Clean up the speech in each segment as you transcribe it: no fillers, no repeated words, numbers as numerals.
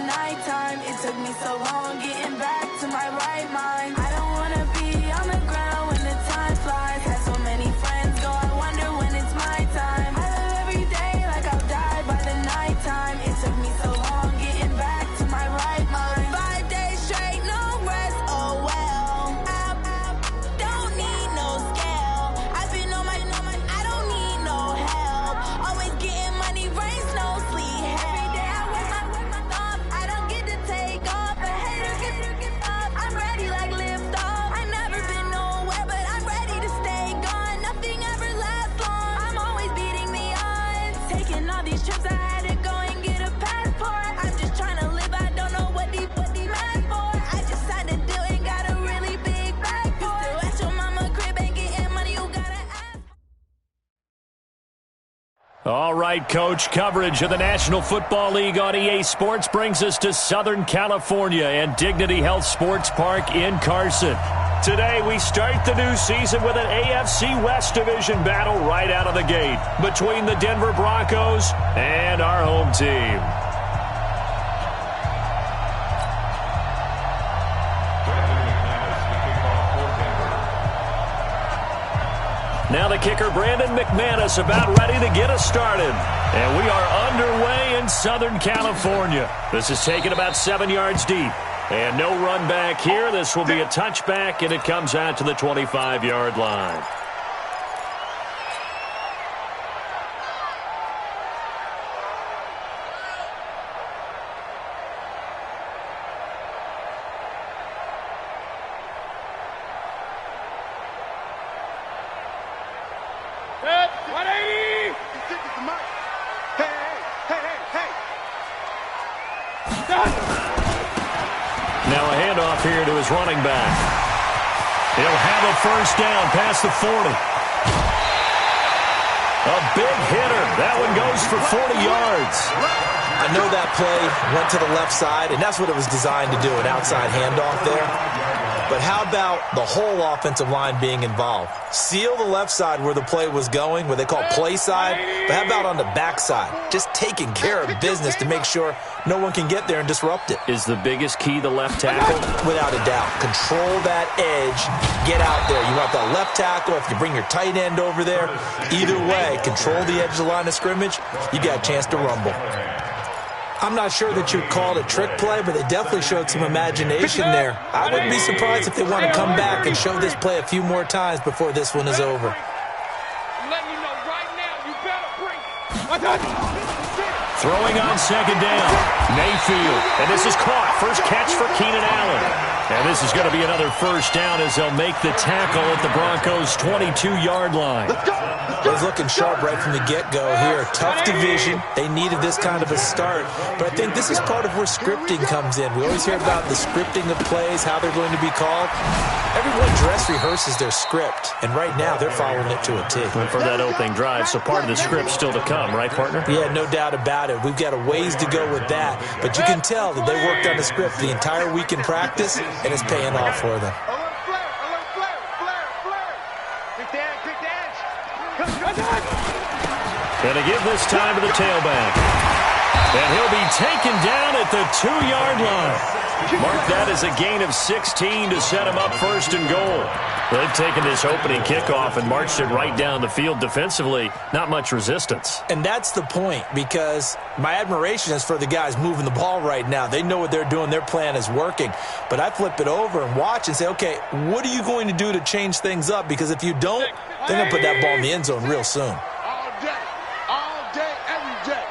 nighttime. It took me so long getting back to my right mind. I don't wanna be on the ground when the time flies. Had so many friends go, I wonder when it's my time. I live every day like I'll die by the nighttime. It took me so long getting back to my right mind. 5 days straight, no rest, oh well. I don't need no scale. I've been on my, I don't need no help. Always getting money, rain, snow, sleet. Every day I work my thumb. I don't get to take off. A hater get up. I'm ready like lift off. I never been nowhere, but I'm ready to stay gone. Nothing ever lasts long. I'm always beating the odds. Taking all these trips, I had to go and get a passport. I'm just trying to live. I don't know what these mad for. I just signed a deal and got a really big bag for it. Still at your mama crib, ain't getting money. You gotta ask. All right, Coach, coverage of the National Football League on EA Sports brings us to Southern California and Dignity Health Sports Park in Carson. Today, we start the new season with an AFC West Division battle right out of the gate between the Denver Broncos and our home team. Now the kicker, Brandon McManus, about ready to get us started. And we are underway in Southern California. This is taken about 7 yards deep. And no run back here. This will be a touchback, and it comes out to the 25-yard line. Now a handoff here to his running back. He'll have a first down past the 40. A big hitter. That one goes for 40 yards. I know that play went to the left side, and that's what it was designed to do, an outside handoff there. But how about the whole offensive line being involved? Seal the left side where the play was going, what they call play side, but how about on the back side? Just taking care of business to make sure no one can get there and disrupt it. Is the biggest key the left tackle? Without a doubt. Control that edge. Get out there. You want that left tackle. If you bring your tight end over there, either way, control the edge of the line of scrimmage, you got a chance to rumble. I'm not sure that you'd call it a trick play, but they definitely showed some imagination there. I wouldn't be surprised if they want to come back and show this play a few more times before this one is over. Let me know right now, you better bring it. Throwing on second down. Mayfield. And this is caught. First catch for Keenan Allen. And this is going to be another first down as they'll make the tackle at the Broncos' 22-yard line. It was looking sharp right from the get-go here. Tough division. They needed this kind of a start. But I think this is part of where scripting comes in. We always hear about the scripting of plays, how they're going to be called. Everyone dress rehearses their script, and right now they're following it to a T. And for that opening drive, so part of the script still to come, right, partner? Yeah, no doubt about it. We've got a ways to go with that. But you can tell that they worked on the script the entire week in practice, and it's paying off for them. Gonna give this time to the tailback. And he'll be taken down at the 2-yard line. Mark that as a gain of 16 to set him up first and goal. They've taken this opening kickoff and marched it right down the field defensively. Not much resistance. And that's the point, because my admiration is for the guys moving the ball right now. They know what they're doing. Their plan is working. But I flip it over and watch and say, okay, what are you going to do to change things up? Because if you don't, they're going to put that ball in the end zone real soon. All day, every day.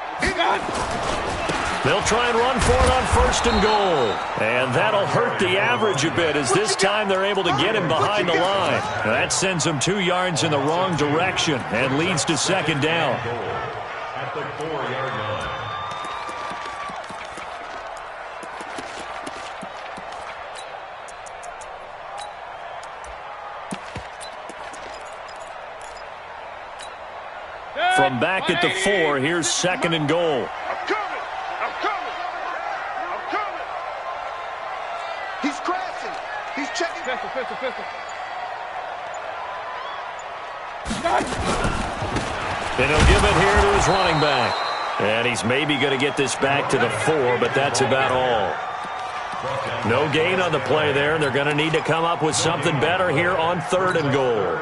They'll try and run for it on first and goal. And that'll hurt the average a bit as this time they're able to get him behind the line. That sends him 2 yards in the wrong direction and leads to second down. At the 4-yard line. From back at the 4, here's second and goal. He's crashing. He's checking. Pistol. And he'll give it here to his running back. And he's maybe going to get this back to the 4, but that's about all. No gain on the play there. They're going to need to come up with something better here on 3rd and goal.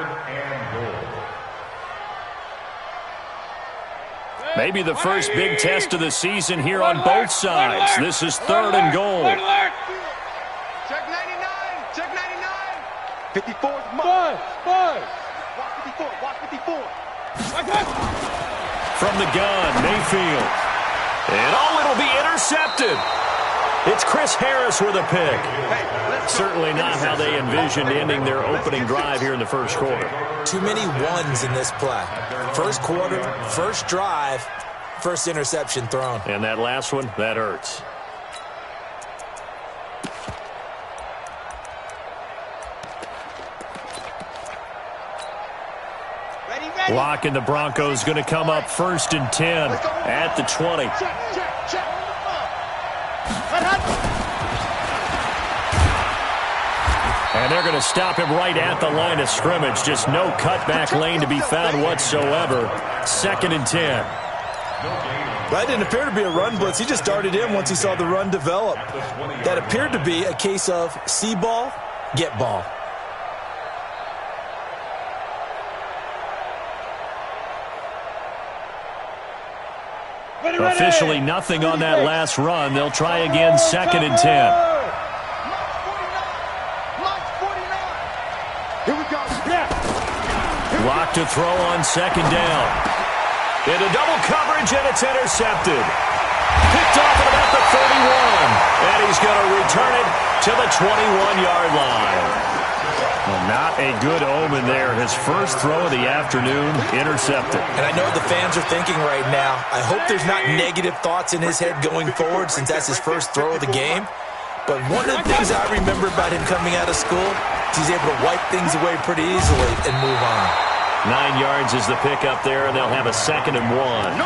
Maybe the first big test of the season here on both sides. This is 3rd and goal. Check 99. Check 99. 54. Watch 54. Watch 54. From the gun, Mayfield. And it'll be intercepted. It's Chris Harris with a pick. Certainly not how they envisioned ending their opening drive here in the first quarter. Too many ones in this play. First quarter, first drive, first interception thrown. And that last one, that hurts. Blocking the Broncos going to come up 1st and 10 at the 20. And they're going to stop him right at the line of scrimmage. Just no cutback lane to be found whatsoever. 2nd and 10. That didn't appear to be a run blitz. He just darted in once he saw the run develop. That appeared to be a case of see ball, get ball. Officially nothing on that last run. They'll try again 2nd and 10. Lock to throw on 2nd down. Into double coverage, and it's intercepted. Picked off at about the 31. And he's going to return it to the 21-yard line. Well, not a good omen there. His first throw of the afternoon, intercepted. And I know what the fans are thinking right now. I hope there's not negative thoughts in his head going forward since that's his first throw of the game. But one of the things I remember about him coming out of school is he's able to wipe things away pretty easily and move on. 9 yards is the pickup there, and they'll have a 2nd and 1.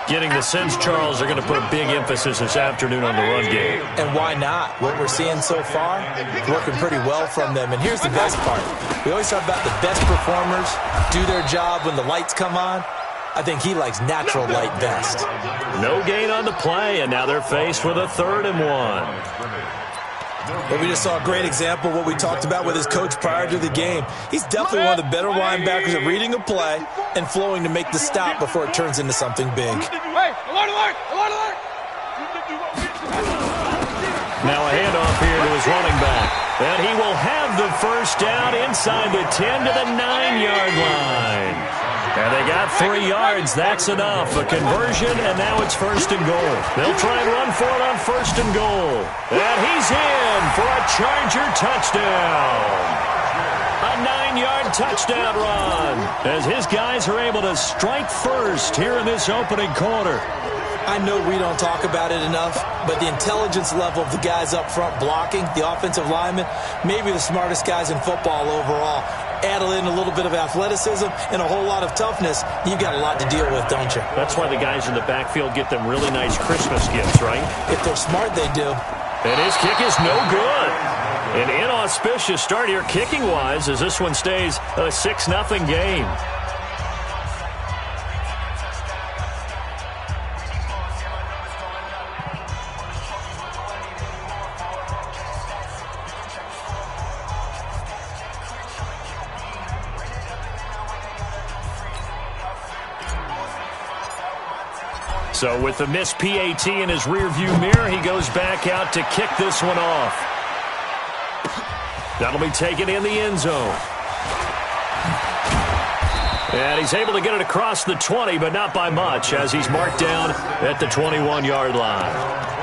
Getting the sense, Charles, they're going to put a big emphasis this afternoon on the run game. And why not? What we're seeing so far, working pretty well from them. And here's the best part. We always talk about the best performers do their job when the lights come on. I think he likes natural light best. No gain on the play, and now they're faced with a 3rd and 1. But we just saw a great example of what we talked about with his coach prior to the game. He's definitely one of the better linebackers at reading a play and flowing to make the stop before it turns into something big. Hey, alert, alert, alert, alert. Now a handoff here to his running back. And he will have the first down inside the 10 to the 9-yard line. And they got 3 yards. That's enough. A conversion, and now it's 1st and goal. They'll try and run for it on 1st and goal. And he's in for a Charger touchdown. A 9-yard touchdown run as his guys are able to strike first here in this opening quarter. I know we don't talk about it enough, but the intelligence level of the guys up front blocking, the offensive linemen, maybe the smartest guys in football overall. Add in a little bit of athleticism and a whole lot of toughness, you've got a lot to deal with, don't you? That's why the guys in the backfield get them really nice Christmas gifts, right? If they're smart, they do. And his kick is no good. An inauspicious start here kicking-wise as this one stays a 6-0 game. So with the missed PAT in his rearview mirror, he goes back out to kick this one off. That'll be taken in the end zone. And he's able to get it across the 20, but not by much, as he's marked down at the 21-yard line.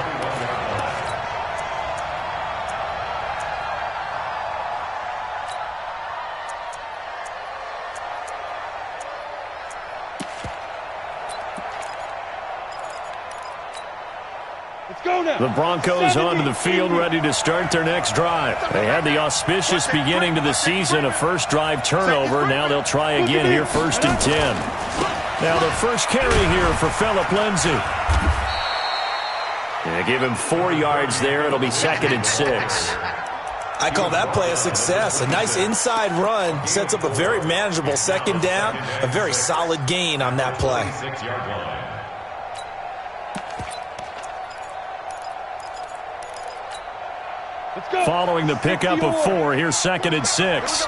The Broncos onto the field, ready to start their next drive. They had the auspicious beginning to the season, a first drive turnover. Now they'll try again here, 1st and 10. Now the first carry here for Phillip Lindsay. Yeah, give him 4 yards there. It'll be 2nd and 6. I call that play a success. A nice inside run sets up a very manageable 2nd down. A very solid gain on that play. Following the pickup of 4, here's 2nd and 6.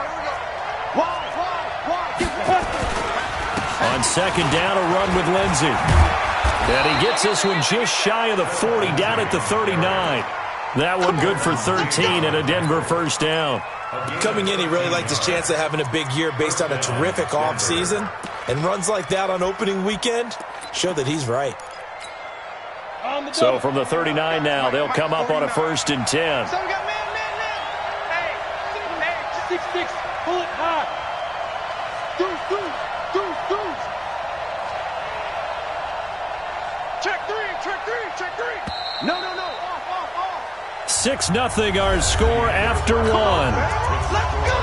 On 2nd down, a run with Lindsey. And he gets this one just shy of the 40, down at the 39. That one good for 13 and a Denver first down. Coming in, he really liked his chance of having a big year based on a terrific offseason. And runs like that on opening weekend show that he's right. So from the 39 now, they'll come up on a 1st and 10. Hey, 6-6, pull it high. Deuce. Check three. No. Off. 6-0 our score after 1. Let's go.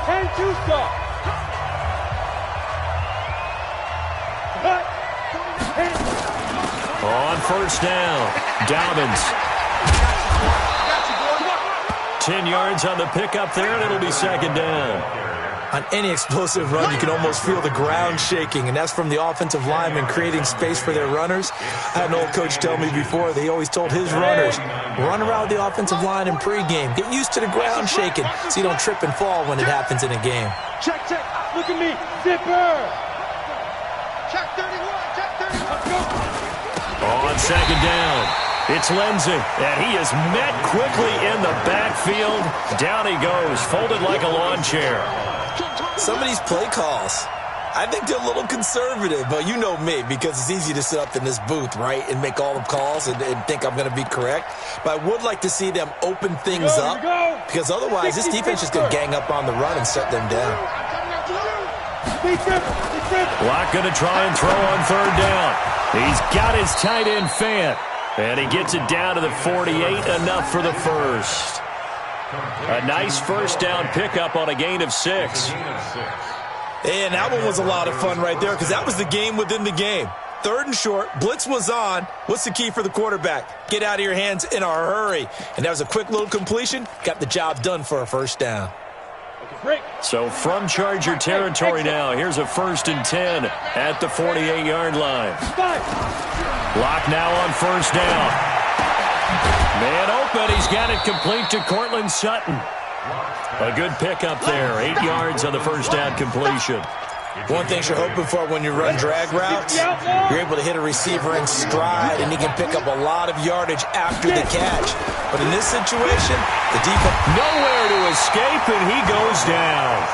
10-2 stop. On 1st down, Dobbins. 10 yards on the pickup there, and it'll be 2nd down. On any explosive run, you can almost feel the ground shaking, and that's from the offensive linemen creating space for their runners. I had an old coach tell me before, they always told his runners, run around the offensive line in pregame. Get used to the ground shaking so you don't trip and fall when it happens in a game. Check. Look at me. Zipper. Check 31. Let's go. On 2nd down, it's Lindsey, and he is met quickly in the backfield. Down he goes, folded like a lawn chair. Some of these play calls, I think they're a little conservative, but you know me, because it's easy to sit up in this booth, right, and make all the calls and think I'm going to be correct. But I would like to see them open things up, because otherwise this defense is going to gang up on the run and shut them down. Block going to try and throw on 3rd down. He's got his tight end Fant, and he gets it down to the 48, enough for the first. A nice 1st down pickup on a gain of 6. And that one was a lot of fun right there, because that was the game within the game. 3rd and short, blitz was on. What's the key for the quarterback? Get out of your hands in a hurry. And that was a quick little completion. Got the job done for a 1st down. So from Charger territory now, here's a 1st and 10 at the 48-yard line. Lock now on 1st down. Man open, he's got it complete to Cortland Sutton. A good pickup there, 8 yards on the 1st down completion. One thing you're hoping for when you run drag routes, you're able to hit a receiver in stride, and he can pick up a lot of yardage after the catch. But in this situation, the defense nowhere to escape, and he goes down.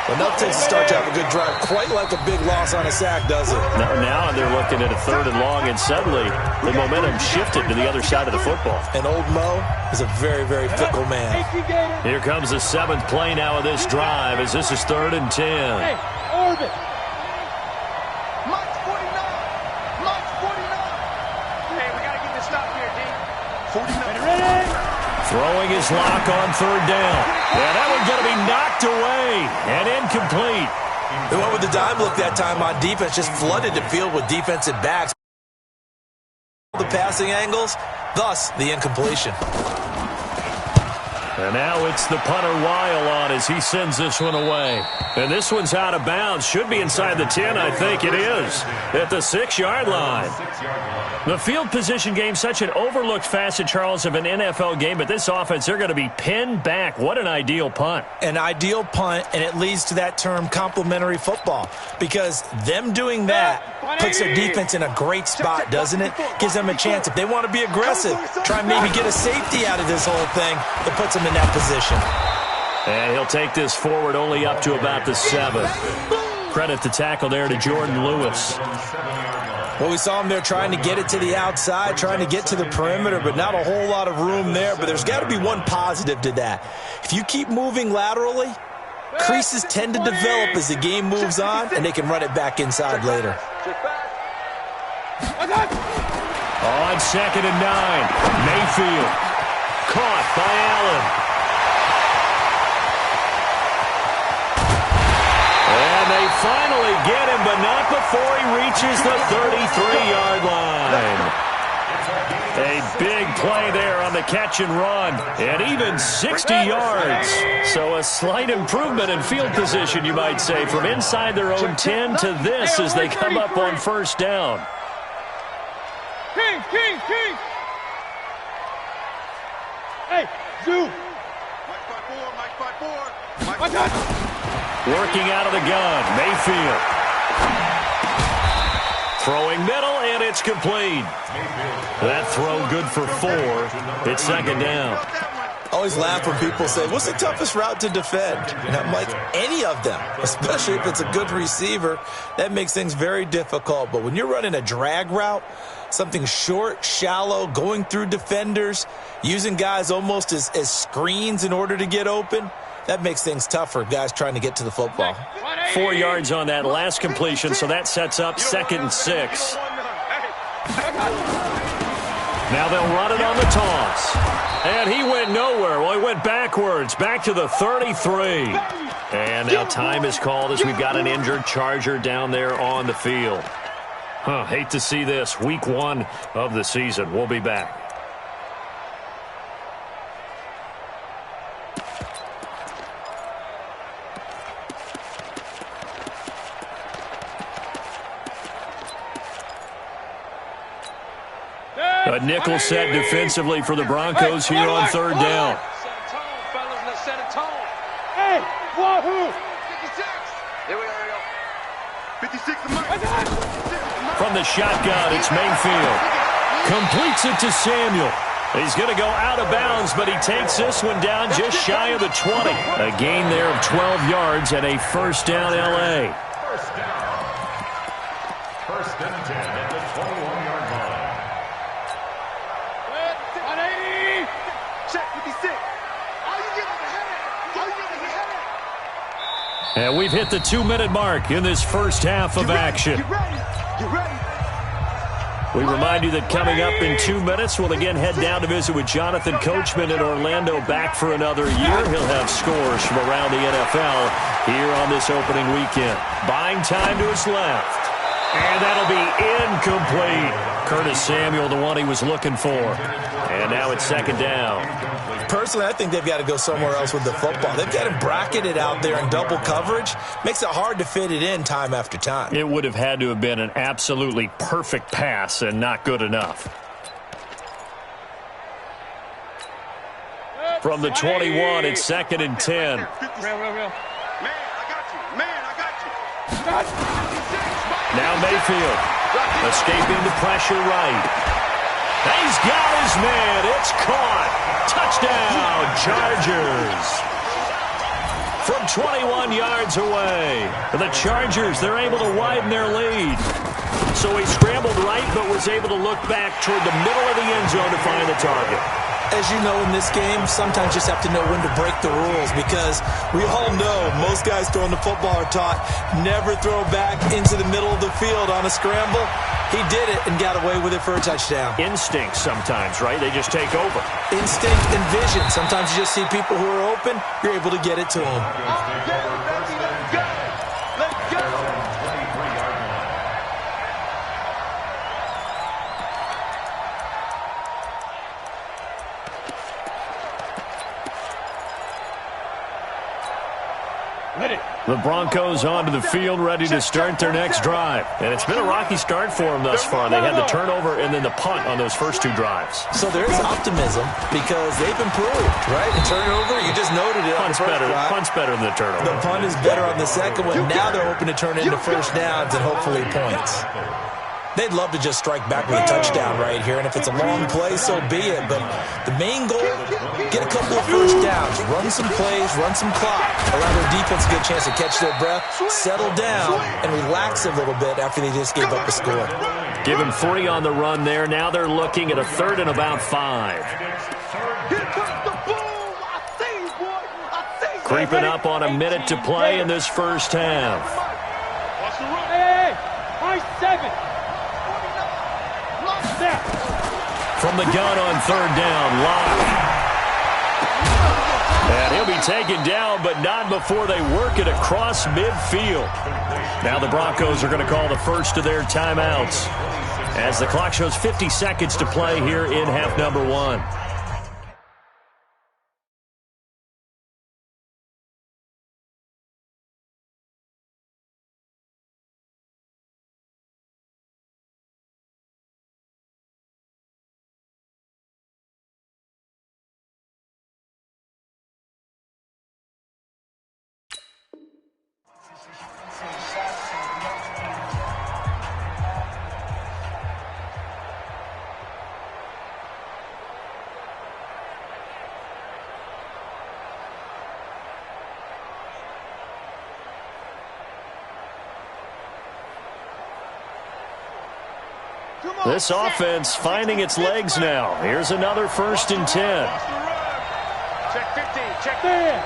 Enough to start to have a good drive, quite like a big loss on a sack, does it? Now they're looking at a 3rd and long, and suddenly the momentum shifted to the other side of the football. And old Mo is a very, very fickle man. Here comes the 7th play now of this drive, as this is 3rd and 10. Hey, Orbit. Mike's 49. Hey, we got to get this stop here, D. 49. Ready? Throwing his lock on 3rd down. Yeah, that one's going to be knocked away and incomplete. They went with the dime look that time on defense, just flooded the field with defensive backs. The passing angles, thus the incompletion. And now it's the punter Weil on as he sends this one away. And this one's out of bounds. Should be inside the 10, I think it is, at the 6-yard line. The field position game, such an overlooked facet, Charles, of an NFL game, but this offense, they're going to be pinned back. What an ideal punt. An ideal punt, and it leads to that term complementary football, because them doing that puts their defense in a great spot, doesn't it? Gives them a chance. If they want to be aggressive, try and maybe get a safety out of this whole thing, that puts them in that position. And he'll take this forward only up to about the 7. Credit the tackle there to Jordan Lewis. Well, we saw him there trying to get it to the outside, trying to get to the perimeter, but not a whole lot of room there. But there's got to be one positive to that. If you keep moving laterally, creases tend to develop as the game moves on, and they can run it back inside later. On 2nd and 9, Mayfield. Caught by Allen. And they finally get him, but not before he reaches the 33-yard line. A big play there on the catch and run, and even 60 yards. So a slight improvement in field position, you might say, from inside their own 10 to this as they come up on first down. King! Hey, Zoo! Mike 5-4. Working out of the gun, Mayfield. Throwing middle, and it's complete. That throw good for 4. It's second down. I always laugh when people say, what's the toughest route to defend? And I'm like, any of them, especially if it's a good receiver. That makes things very difficult. But when you're running a drag route, something short, shallow, going through defenders, using guys almost as screens in order to get open, that makes things tough for guys trying to get to the football. 4 yards on that last completion, so that sets up 2nd and 6. Now they'll run it on the toss. And he went nowhere. Well, he went backwards, back to the 33. And now time is called as we've got an injured Charger down there on the field. Hate to see this. Week 1 of the season. We'll be back. A nickel set defensively for the Broncos here on third down. Set a tone, fellas. Let's set a tone. Hey, wahoo! 56. Here we go. 56 to Mike. From the shotgun, it's Mayfield. Completes it to Samuel. He's going to go out of bounds, but he takes this one down just shy of the 20. A gain there of 12 yards and a first down L.A. First and 10 at the 21-yard line. Check 56. All you get is a headache. All you get is a headache. And we've hit the 2-minute mark in this first half of action. Get ready. Get ready. We remind you that coming up in 2 minutes, we'll again head down to visit with Jonathan Coachman in Orlando, back for another year. He'll have scores from around the NFL here on this opening weekend. Buying time to his left. And that'll be incomplete. Curtis Samuel, the one he was looking for. And now it's second down. Personally, I think they've got to go somewhere else with the football. They've got him bracketed out there in double coverage. Makes it hard to fit it in time after time. It would have had to have been an absolutely perfect pass and not good enough. From the 21, it's second and 10. Real. Man, I got you. Now Mayfield escaping the pressure right. He's got his man. It's caught. Touchdown, Chargers. From 21 yards away. The Chargers, they're able to widen their lead. So he scrambled right but was able to look back toward the middle of the end zone to find the target. As you know, in this game, sometimes you just have to know when to break the rules, because we all know most guys throwing the football are taught never throw back into the middle of the field on a scramble. He did it and got away with it for a touchdown. Instinct sometimes, right? They just take over. Instinct and vision. Sometimes you just see people who are open, you're able to get it to them. Let's go. The Broncos onto the field, ready to start their next drive. And it's been a rocky start for them thus far. They had the turnover and then the punt on those first 2 drives. So there is optimism because they've improved, right? The turnover, you just noted it on the first drive. Punt's better than the turnover. The punt is better on the second one. Now they're hoping to turn it into first downs and hopefully points. They'd love to just strike back with a touchdown right here, and if it's a long play, so be it. But the main goal, get a couple of first downs, run some plays, run some clock, allow their defense a good chance to catch their breath, settle down, and relax a little bit after they just gave up a score. Give them 3 on the run there. Now they're looking at a 3rd and about 5. Creeping up on a minute to play in this first half. Hey, high 7. From the gun on 3rd down, Locke. And he'll be taken down, but not before they work it across midfield. Now the Broncos are going to call the first of their timeouts as the clock shows 50 seconds to play here in half number 1. This offense finding its legs now. Here's another 1st and 10. Check 15. Check there.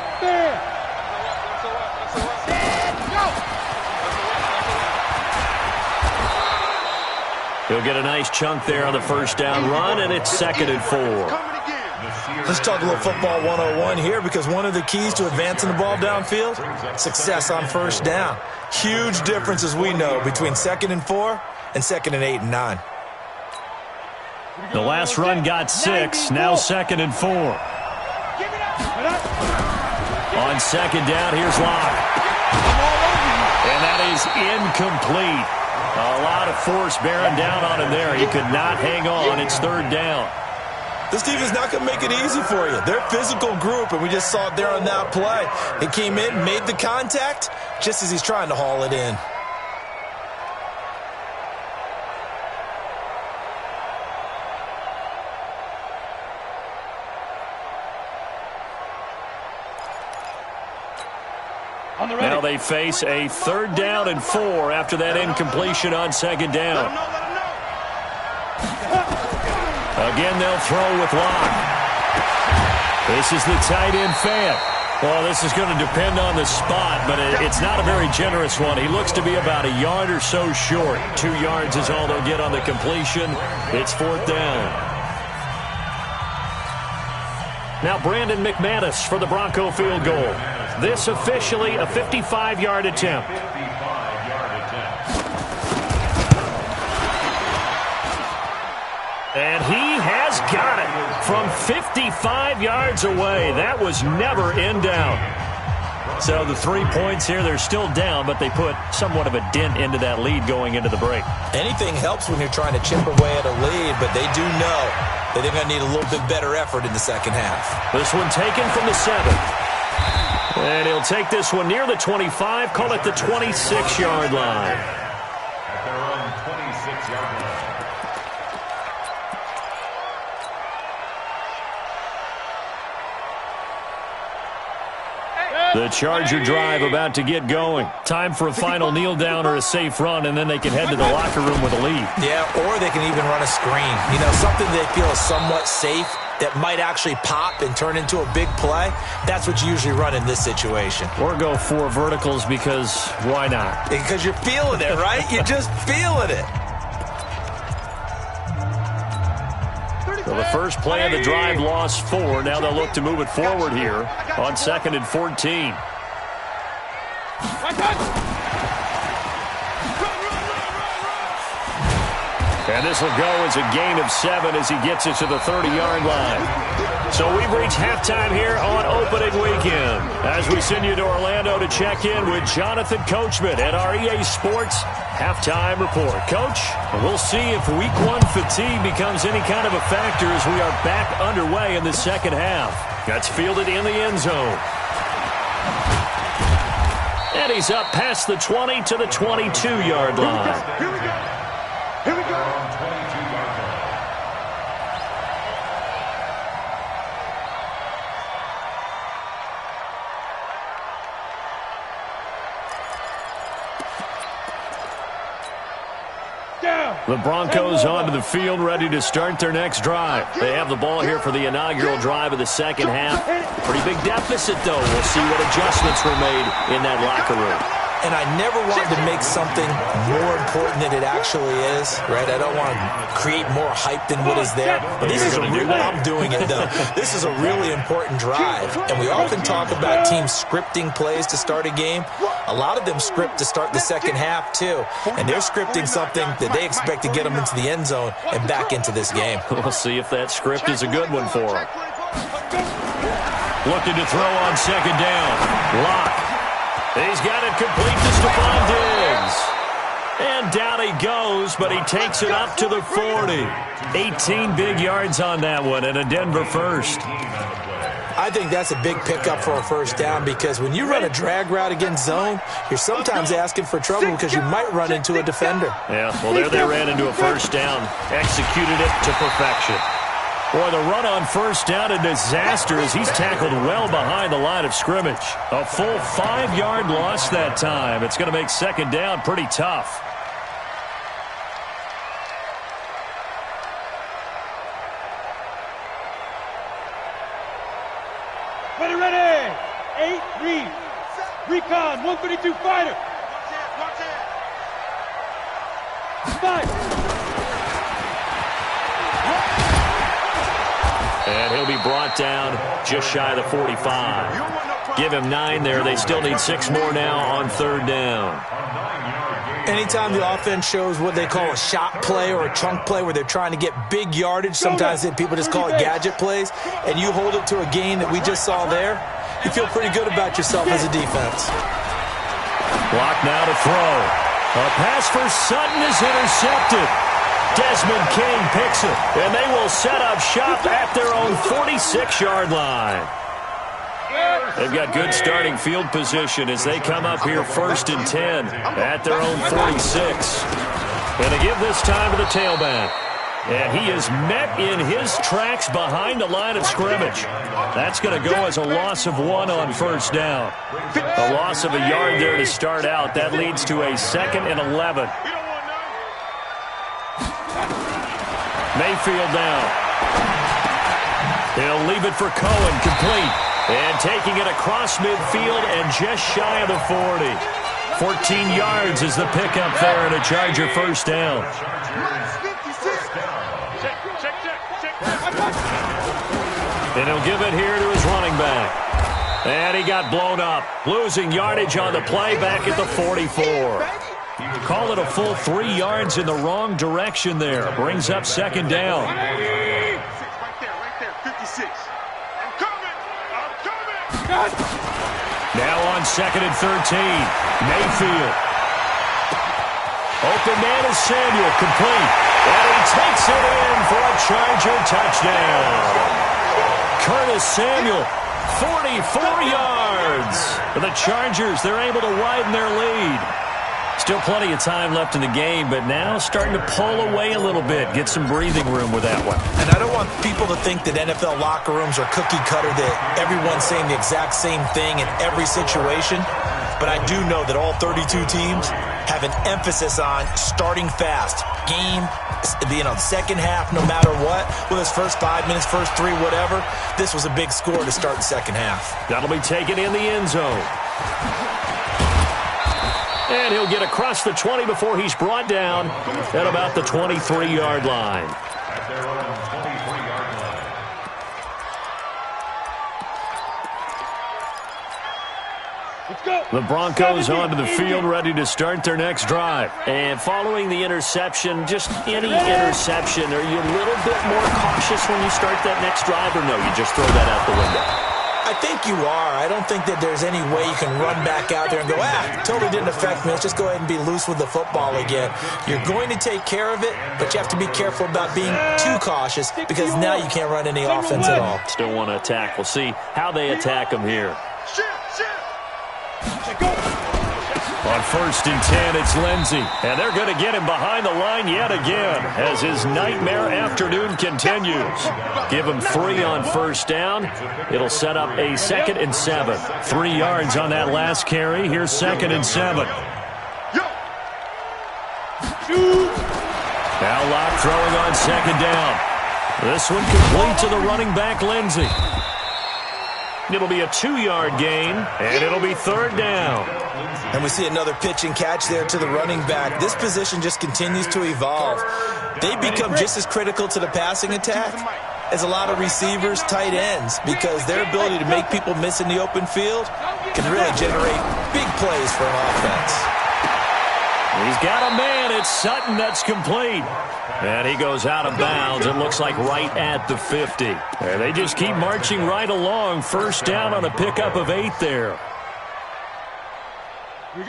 He'll get a nice chunk there on the 1st down run, and it's 2nd and 4. Let's talk a little football 101 here, because one of the keys to advancing the ball downfield, success on 1st down. Huge difference, as we know, between 2nd and 4 and 2nd and 8 and 9. The last run got 6, now 2nd and 4. On 2nd down, here's Locke. And that is incomplete. A lot of force bearing down on him there. He could not hang on. It's 3rd down. This team is not going to make it easy for you. They're a physical group, and we just saw it there on that play. He came in, made the contact, just as he's trying to haul it in. Now they face a 3rd down and 4 after that incompletion on 2nd down. Again, they'll throw with Locke. This is the tight end Fant. Well, this is going to depend on the spot, but it's not a very generous one. He looks to be about a yard or so short. 2 yards is all they'll get on the completion. It's 4th down. Now Brandon McManus for the Bronco field goal. This officially a 55-yard attempt. And he has got it from 55 yards away. That was never in doubt. So the 3 points here, they're still down, but they put somewhat of a dent into that lead going into the break. Anything helps when you're trying to chip away at a lead, but they do know that they're going to need a little bit better effort in the second half. This one taken from the 7. And he'll take this one near the 25, call it the 26-yard line. At their own 26-yard line. The Charger drive about to get going. Time for a final kneel down or a safe run, and then they can head to the locker room with a lead. Yeah, or they can even run a screen. You know, something they feel is somewhat safe that might actually pop and turn into a big play. That's what you usually run in this situation. Or go 4 verticals, because why not? Because you're feeling it, right? You're just feeling it. So the first play of the drive lost 4. Now they'll look to move it forward here on 2nd and 14. And this will go as a gain of 7 as he gets it to the 30-yard line. So we've reached halftime here on opening weekend as we send you to Orlando to check in with Jonathan Coachman at our EA Sports Halftime Report. Coach, we'll see if Week 1 fatigue becomes any kind of a factor as we are back underway in the second half. That's fielded in the end zone. And he's up past the 20 to the 22-yard line. Here we go. Here we go. The Broncos onto the field, ready to start their next drive. They have the ball here for the inaugural drive of the second half. Pretty big deficit, though. We'll see what adjustments were made in that locker room. and I never wanted to make something more important than it actually is, right? I don't want to create more hype than what is there. But this is a real, I'm doing it, though. This is a really important drive, and we often talk about teams scripting plays to start a game. A lot of them script to start the second half, too, and they're scripting something that they expect to get them into the end zone and back into this game. We'll see if that script is a good one for them. Looking to throw on second down. Lock. He's got it complete to Stephon Diggs. And down he goes, but he takes it up to the 40. 18 big yards on that one, and a Denver first. I think that's a big pickup for a first down because when you run a drag route against zone, you're sometimes asking for trouble because you might run into a defender. Yeah, well, there they ran into a first down. Executed it to perfection. Boy, the run on first down, a disaster as he's tackled well behind the line of scrimmage. A full 5-yard loss that time. It's going to make second down pretty tough. Ready. 8, read. Recon, 132 fighter. Watch it. 5. And he'll be brought down just shy of the 45. Give him 9 there. They still need 6 more now on third down. Anytime the offense shows what they call a shot play or a chunk play where they're trying to get big yardage, sometimes people just call it gadget plays, and you hold it to a gain that we just saw there, you feel pretty good about yourself as a defense. Block now to throw. A pass for Sutton is intercepted. Desmond King picks it, and they will set up shop at their own 46-yard line. They've got good starting field position as they come up here first and 10 at their own 46. And they give this time to the tailback. And he is met in his tracks behind the line of scrimmage. That's going to go as a loss of 1 on first down. A loss of a yard there to start out. That leads to a 2nd and 11. Mayfield now. He'll leave it for Cohen, complete. And taking it across midfield and just shy of the 40. 14 yards is the pickup there and a Charger first down. And he'll give it here to his running back. And he got blown up. Losing yardage on the play back at the 44. Call it a full 3 yards in the wrong direction there. Brings up second down. Right there, 56. I'm coming. Now on 2nd and 13. Mayfield. Open man is Samuel, complete. And he takes it in for a Charger touchdown. Curtis Samuel, 44 yards. For the Chargers, they're able to widen their lead. Still plenty of time left in the game, but now starting to pull away a little bit. Get some breathing room with that one. And I don't want people to think that NFL locker rooms are cookie cutter, that everyone's saying the exact same thing in every situation. But I do know that all 32 teams have an emphasis on starting fast. Game, second half, no matter what. Whether it's first 5 minutes, first 3, whatever. This was a big score to start the second half. That'll be taken in the end zone. And he'll get across the 20 before he's brought down at about the 23-yard line. At their own 23-yard line. Let's go. The Broncos onto the field, ready to start their next drive. And following the interception, just any interception, are you a little bit more cautious when you start that next drive, or no, you just throw that out the window? I think you are. I don't think that there's any way you can run back out there and go, totally didn't affect me. Let's just go ahead and be loose with the football again. You're going to take care of it, but you have to be careful about being too cautious because now you can't run any offense at all. Still want to attack. We'll see how they attack them here. On 1st and 10, it's Lindsey. And they're going to get him behind the line yet again as his nightmare afternoon continues. Give him 3 on first down. It'll set up a 2nd and 7. 3 yards on that last carry. Here's 2nd and 7. Now Locke throwing on 2nd down. This one complete to the running back, Lindsey. It'll be a 2-yard gain, and it'll be 3rd down. And we see another pitch and catch there to the running back. This position just continues to evolve. They become just as critical to the passing attack as a lot of receivers, tight ends, because their ability to make people miss in the open field can really generate big plays for an offense. He's got a man. It's Sutton that's complete. And he goes out of bounds. It looks like right at the 50. And they just keep marching right along. First down on a pickup of 8 there.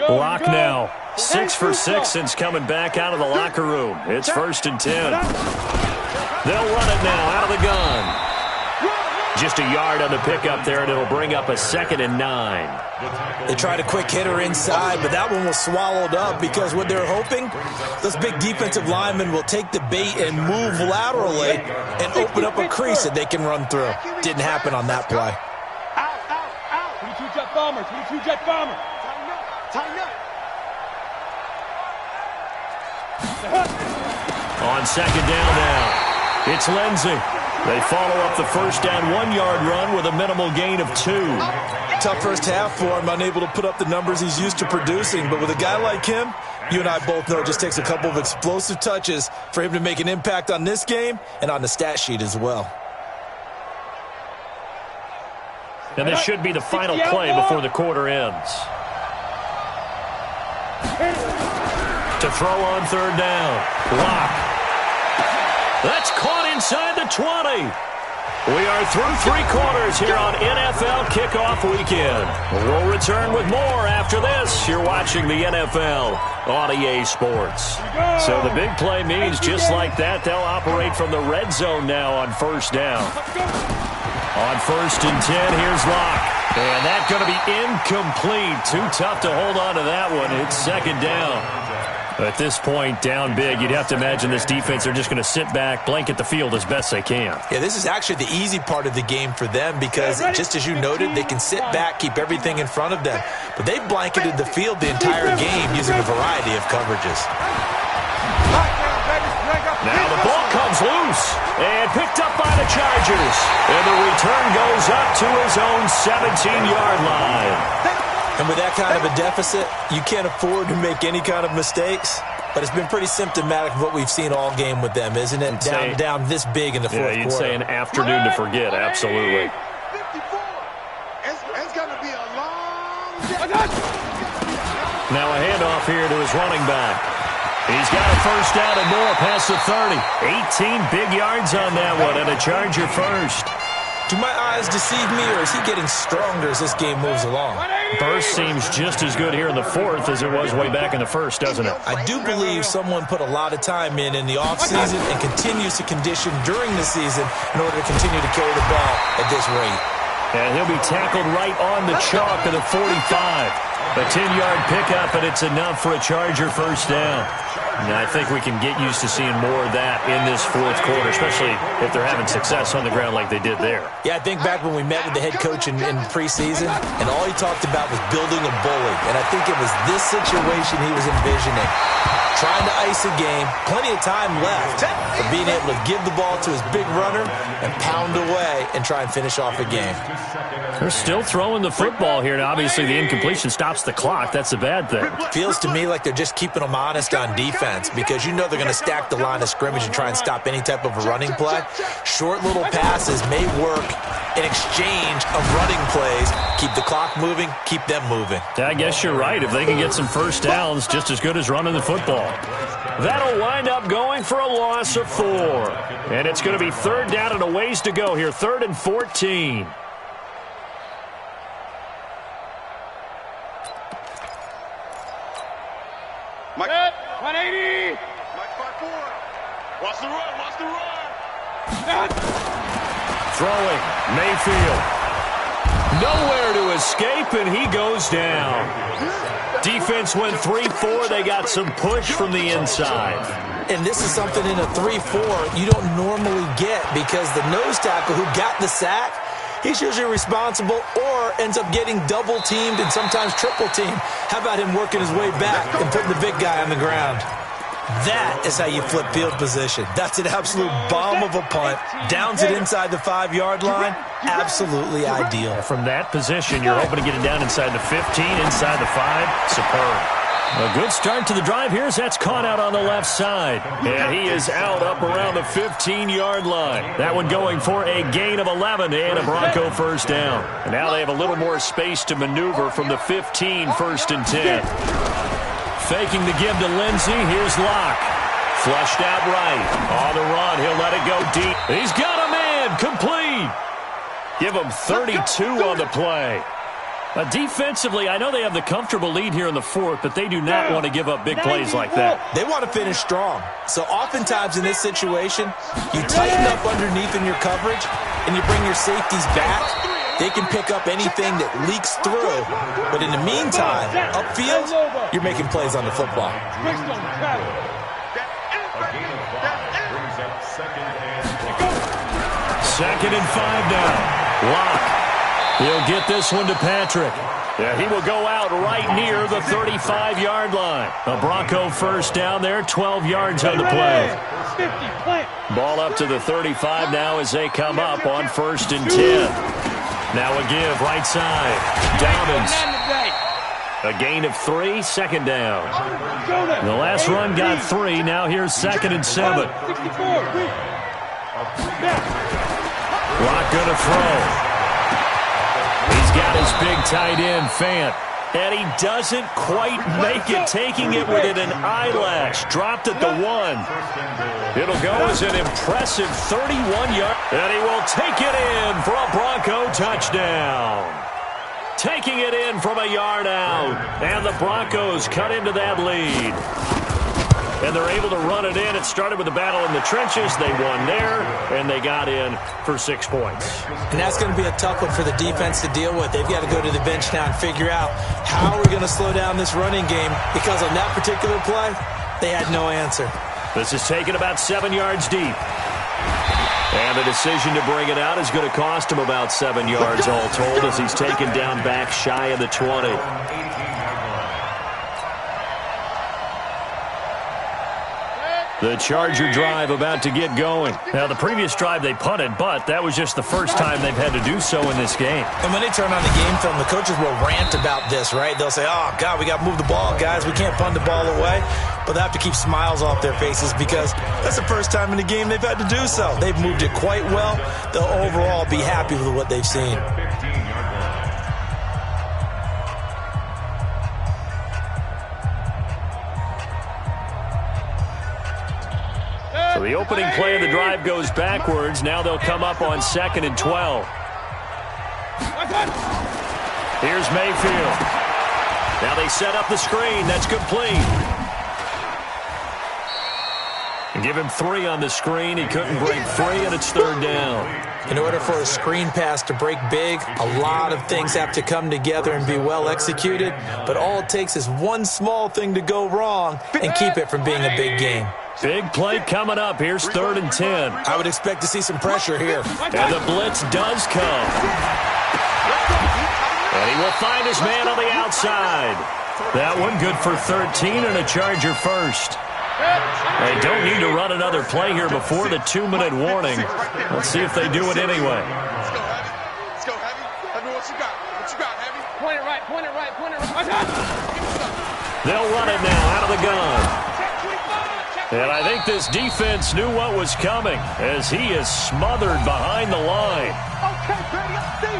Block now. 6 for 6 since coming back out of the locker room. It's 1st and 10. They'll run it now out of the gun. Just a yard on the pickup there, and it'll bring up a 2nd and 9. They tried a quick hitter inside, but that one was swallowed up because what they're hoping, those big defensive linemen will take the bait and move laterally and open up a crease that they can run through. Didn't happen on that play. Out, out, out. 22 jet bomber, 22 jet bomber. Tighten up. On 2nd down now, it's Lindsey. They follow up the first down 1-yard run with a minimal gain of 2. Tough first half for him, unable to put up the numbers he's used to producing. But with a guy like him, you and I both know it just takes a couple of explosive touches for him to make an impact on this game and on the stat sheet as well. And this should be the final play before the quarter ends. To throw on 3rd down. Block. That's caught inside the 20. We are through 3 quarters here on NFL Kickoff Weekend. We'll return with more after this. You're watching the NFL on EA Sports. So the big play means just like that, they'll operate from the red zone now on 1st down. On 1st and 10, here's Locke. And that's going to be incomplete. Too tough to hold on to that one. It's 2nd down. At this point, down big, you'd have to imagine this defense are just going to sit back, blanket the field as best they can. Yeah, this is actually the easy part of the game for them because, just as you noted, they can sit back, keep everything in front of them. But they've blanketed the field the entire game using a variety of coverages. Now the ball comes loose and picked up by the Chargers. And the return goes up to his own 17-yard line. And with that kind of a deficit, you can't afford to make any kind of mistakes. But it's been pretty symptomatic of what we've seen all game with them, isn't it? Down this big in the fourth quarter. Yeah, you'd say an afternoon to forget, absolutely. 54. It's going to be a long day. Now a handoff here to his running back. He's got a first down and more past the 30. 18 big yards on that one, and a Charger first. Do my eyes deceive me, or is he getting stronger as this game moves along? Burst seems just as good here in the 4th as it was way back in the 1st, doesn't it? I do believe someone put a lot of time in the offseason and continues to condition during the season in order to continue to carry the ball at this rate. And he'll be tackled right on the chalk of the 45. A 10-yard pickup, and it's enough for a Charger first down. And I think we can get used to seeing more of that in this 4th quarter, especially if they're having success on the ground like they did there. Yeah, I think back when we met with the head coach in preseason, and all he talked about was building a bully. And I think it was this situation he was envisioning. Trying to ice a game, plenty of time left, but being able to give the ball to his big runner and pound away and try and finish off a game. They're still throwing the football here, and obviously the incompletion stops the clock. That's a bad thing. Feels to me like they're just keeping them honest on defense because you know they're going to stack the line of scrimmage and try and stop any type of a running play. Short little passes may work in exchange of running plays. Keep the clock moving, keep them moving. I guess you're right. If they can get some first downs, just as good as running the football. That'll wind up going for a loss of 4. And it's going to be 3rd down and a ways to go here. 3rd and 14. Mike, 180. Mike 5-4. Watch the run. Watch the run. Throwing. Mayfield. Nowhere to escape, and he goes down. Defense went 3-4. They got some push from the inside. And this is something in a 3-4 you don't normally get because the nose tackle who got the sack, he's usually responsible or ends up getting double-teamed and sometimes triple-teamed. How about him working his way back and putting the big guy on the ground? That is how you flip field position. That's an absolute bomb of a punt. Downs it inside the 5-yard line. Absolutely ideal. From that position, you're hoping to get it down inside the 15, inside the 5. Superb. A good start to the drive here as that's caught out on the left side. And he is out up around the 15-yard line. That one going for a gain of 11 and a Bronco first down. And now they have a little more space to maneuver from the 15, 1st and 10. Faking the give to Lindsey. Here's Locke. Flushed out right. On the run. He'll let it go deep. He's got a man. Complete. Give him 32 on the play. Defensively, I know they have the comfortable lead here in the 4th, but they do not want to give up big plays like that. They want to finish strong. So oftentimes in this situation, you tighten up underneath in your coverage, and you bring your safeties back. They can pick up anything that leaks through. But in the meantime, upfield, you're making plays on the football. A gain of 5 brings up 2nd and 2nd and 5 now. Locke. He'll get this one to Patrick. Yeah, he will go out right near the 35-yard line. A Bronco first down there, 12 yards on the play. Ball up to the 35 now as they come up on 1st and 10. Now a give, right side. Dobbins. A gain of 3, 2nd down. The last run got 3. Now here's 2nd and 7. Locke gonna throw. He's got his big tight end, Fant. And he doesn't quite make it, taking it within an eyelash. Dropped at the 1. It'll go as an impressive 31-yard. And he will take it in for a Bronco touchdown. Taking it in from a yard out. And the Broncos cut into that lead. And they're able to run it in. It started with a battle in the trenches. They won there, and they got in for 6 points. And that's going to be a tough one for the defense to deal with. They've got to go to the bench now and figure out how we're going to slow down this running game, because on that particular play, they had no answer. This is taken about 7 yards deep. And the decision to bring it out is going to cost him about 7 yards all told, as he's taken down back shy of the 20. The Charger drive about to get going. Now, the previous drive they punted, but that was just the first time they've had to do so in this game. And when they turn on the game film, the coaches will rant about this, right? They'll say, oh, God, we got to move the ball, guys. We can't punt the ball away. But they have to keep smiles off their faces, because that's the first time in the game they've had to do so. They've moved it quite well. They'll overall be happy with what they've seen. So the opening play of the drive goes backwards. Now they'll come up on 2nd and 12. Here's Mayfield. Now they set up the screen. That's complete. And give him 3 on the screen. He couldn't break free, and it's 3rd down. In order for a screen pass to break big, a lot of things have to come together and be well executed. But all it takes is one small thing to go wrong and keep it from being a big game. Big play coming up. Here's 3rd and 10. I would expect to see some pressure here. And the blitz does come. And he will find his man on the outside. That one good for 13 and a Charger first. They don't need to run another play here before the 2-minute warning. Let's see if they do it anyway. Let's go, Heavy. Let me know what you got. What you got, Heavy? Point it right, point it right, point it right. They'll run it now out of the gun. And I think this defense knew what was coming, as he is smothered behind the line. Okay, baby, I see you.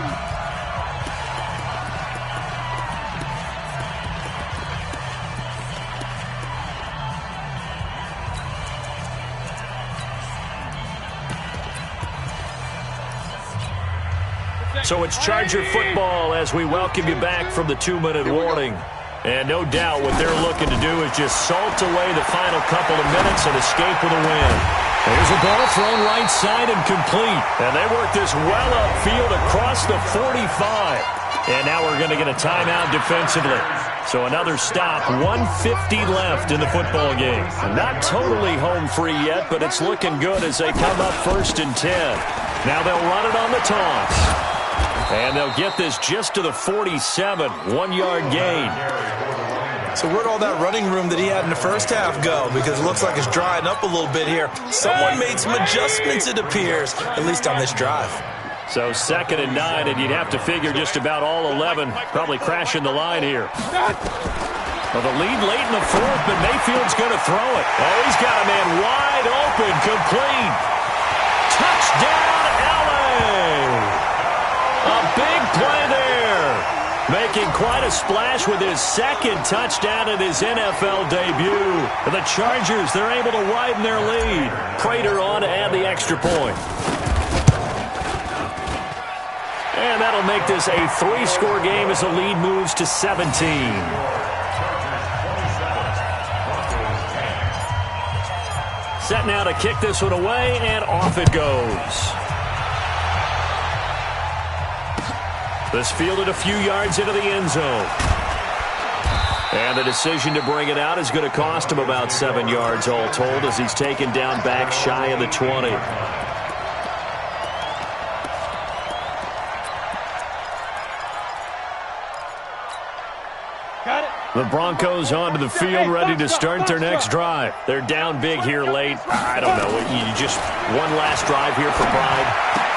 So it's Charger football as we welcome you back from the 2-minute warning. And no doubt what they're looking to do is just salt away the final couple of minutes and escape with a win. There's a ball thrown right side and complete. And they work this well upfield across the 45. And now we're going to get a timeout defensively. So another stop, 1:50 left in the football game. Not totally home free yet, but it's looking good as they come up 1st and 10. Now they'll run it on the toss. And they'll get this just to the 47, 1-yard gain. So where'd all that running room that he had in the first half go? Because it looks like it's drying up a little bit here. Someone made some adjustments, it appears, at least on this drive. So 2nd and 9, and you'd have to figure just about all 11 probably crashing the line here. Well, the lead late in the 4th, but Mayfield's going to throw it. Oh, he's got a man wide open, complete. Touchdown, LA! A big play there. Making quite a splash with his 2nd touchdown in his NFL debut. And the Chargers, they're able to widen their lead. Prater on to add the extra point. And that'll make this a 3-score game as the lead moves to 17. Set now to kick this one away, and off it goes. This fielded a few yards into the end zone. And the decision to bring it out is going to cost him about 7 yards all told as he's taken down back shy of the 20. The Broncos onto the field, ready to start their next drive. They're down big here late. I don't know. You just one last drive here for pride.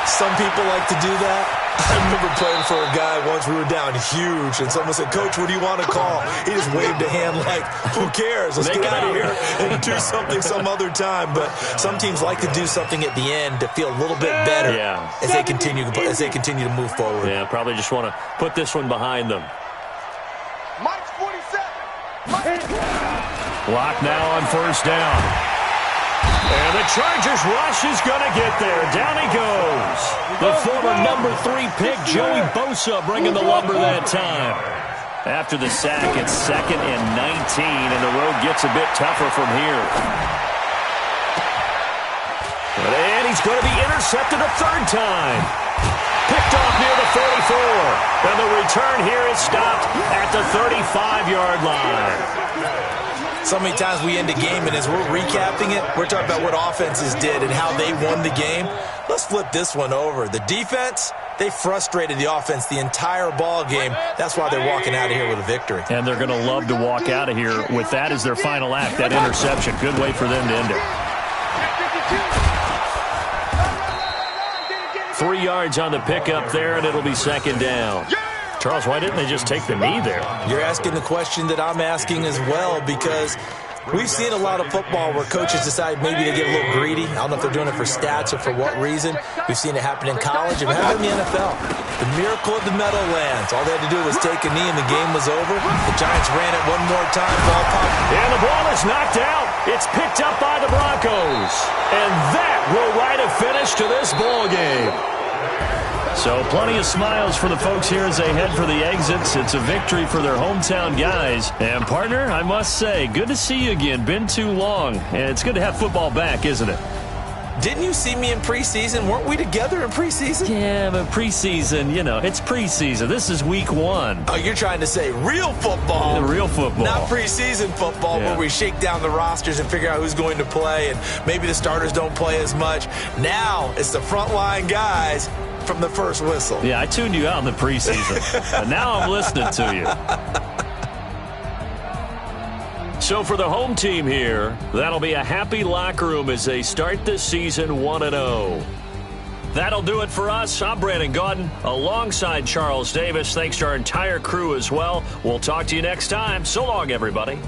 Some people like to do that. I remember playing for a guy once. We were down huge, and someone said, "Coach, what do you want to call?" He just waved a hand like, "Who cares? Let's get out of here and do something some other time." But some teams like to do something at the end to feel a little bit better as they continue to move forward. Yeah, probably just want to put this one behind them. Mike's 47. Block now on 1st down. And the Chargers rush is going to get there. Down he goes. The former number 3 pick, Joey Bosa, bringing the lumber that time. After the sack, it's 2nd and 19, and the road gets a bit tougher from here. And he's going to be intercepted a 3rd time. Picked off near the 44. And the return here is stopped at the 35-yard line. So many times we end a game, and as we're recapping it, we're talking about what offenses did and how they won the game. Let's flip this one over. The defense, they frustrated the offense the entire ball game. That's why they're walking out of here with a victory. And they're going to love to walk out of here with that as their final act, that interception. Good way for them to end it. 3 yards on the pickup there, and it'll be 2nd down. Charles, why didn't they just take the knee there? You're asking the question that I'm asking as well, because we've seen a lot of football where coaches decide maybe they get a little greedy. I don't know if they're doing it for stats or for what reason. We've seen it happen in college and happen in the NFL. The miracle of the Meadowlands. All they had to do was take a knee and the game was over. The Giants ran it one more time. Ball popped. And the ball is knocked out. It's picked up by the Broncos. And that will write a finish to this ball game. So plenty of smiles for the folks here as they head for the exits. It's a victory for their hometown guys. And, partner, I must say, good to see you again. Been too long. And it's good to have football back, isn't it? Didn't you see me in preseason? Weren't we together in preseason? Yeah, but preseason, you know, it's preseason. This is week 1. Oh, you're trying to say real football. The real football. Not preseason football where we shake down the rosters and figure out who's going to play, and maybe the starters don't play as much. Now it's the frontline guys from the first whistle. Yeah, I tuned you out in the preseason. But now I'm listening to you. So for the home team here, that'll be a happy locker room as they start this season 1-0. That'll do it for us. I'm Brandon Gaudin alongside Charles Davis. Thanks to our entire crew as well. We'll talk to you next time. So long, everybody.